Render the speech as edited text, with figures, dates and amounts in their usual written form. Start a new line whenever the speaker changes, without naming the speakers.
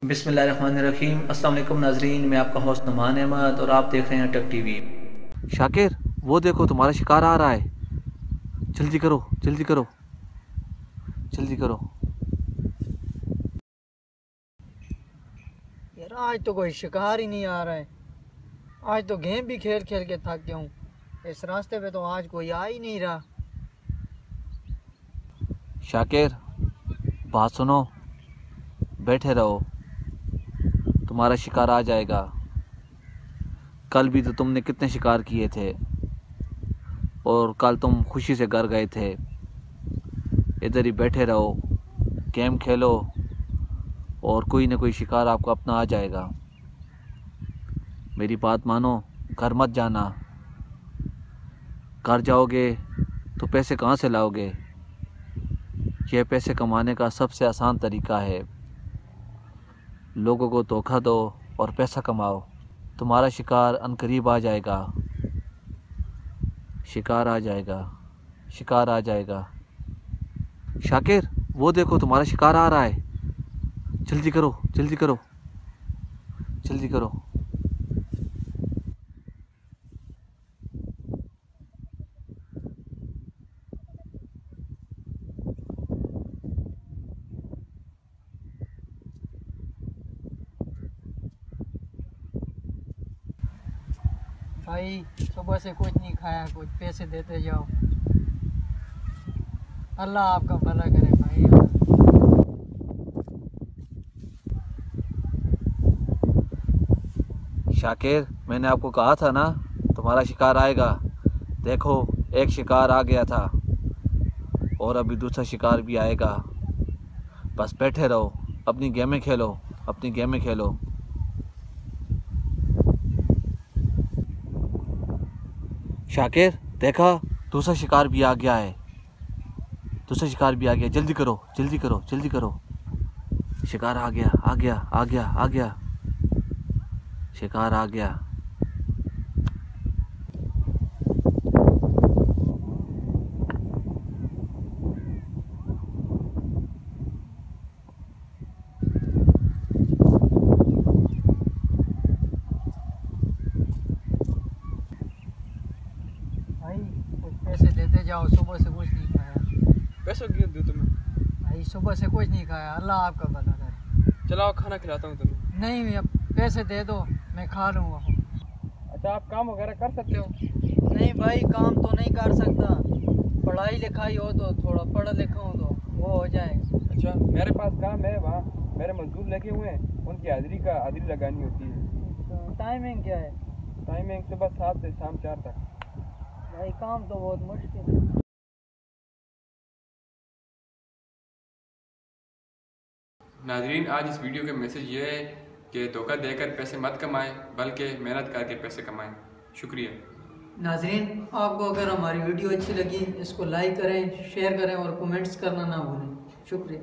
बिस्मिल्लाहिर्रहमानिर्रहीम। अस्सलाम वालेकुम नाजरीन, मैं आपका होस्ट नुमान अहमद और आप देख रहे हैं टेक टीवी।
शाकिर, वो देखो तुम्हारा शिकार आ रहा है। जल्दी करो, जल्दी करो, जल्दी करो।
यार आज तो कोई शिकार ही नहीं आ रहा है। आज तो गेम भी खेल खेल के थक गया हूँ। इस रास्ते पे तो आज कोई आ ही नहीं रहा।
शाकिर, बात सुनो, बैठे रहो, तुम्हारा शिकार आ जाएगा। कल भी तो तुमने कितने शिकार किए थे और कल तुम खुशी से घर गए थे। इधर ही बैठे रहो, गेम खेलो और कोई ना कोई शिकार आपको अपना आ जाएगा। मेरी बात मानो, घर मत जाना। घर जाओगे तो पैसे कहाँ से लाओगे? यह पैसे कमाने का सबसे आसान तरीका है। लोगों को धोखा दो और पैसा कमाओ। तुम्हारा शिकार अनकरीब आ जाएगा। शिकार आ जाएगा, शिकार आ जाएगा। शाकिर, वो देखो तुम्हारा शिकार आ रहा है। जल्दी करो, जल्दी करो, जल्दी करो।
भाई सुबह से कुछ नहीं खाया, कुछ पैसे देते जाओ। अल्लाह आपका भला करे भाई।
शाकिर, मैंने आपको कहा था ना, तुम्हारा शिकार आएगा। देखो, एक शिकार आ गया था और अभी दूसरा शिकार भी आएगा। बस बैठे रहो, अपनी गेमें खेलो, अपनी गेमें खेलो। शाकिर, देखा, दूसरा शिकार भी आ गया है। दूसरा शिकार भी आ गया। जल्दी करो, जल्दी करो, जल्दी करो। शिकार आ गया, आ गया, आ गया, आ गया। शिकार आ गया।
भाई कुछ पैसे देते जाओ, सुबह से कुछ नहीं खाया।
पैसों क्यों दूँ तुम्हें?
भाई सुबह से कुछ नहीं खाया, अल्लाह आपका भला करे।
चलाओ, खाना खिलाता हूँ तुम्हें।
नहीं, अब पैसे दे दो, मैं खा लूँगा।
अच्छा, आप काम वगैरह कर सकते हो?
नहीं भाई, काम तो नहीं कर सकता। पढ़ाई लिखाई हो तो, थोड़ा पढ़ा लिखा हो तो वो हो जाएगा।
अच्छा, मेरे पास काम है, वहाँ मेरे मजदूर लगे हुए हैं, उनकी हाजिरी लगानी होती है।
टाइमिंग क्या है?
टाइमिंग सुबह 7 से शाम 4 तक।
भाई काम तो बहुत मुश्किल है।
नाजरीन, आज इस वीडियो का मैसेज ये है कि धोखा देकर पैसे मत कमाएं, बल्कि मेहनत करके पैसे कमाएं। शुक्रिया।
नाजरीन, आपको अगर हमारी वीडियो अच्छी लगी, इसको लाइक करें, शेयर करें और कमेंट्स करना ना भूलें। शुक्रिया।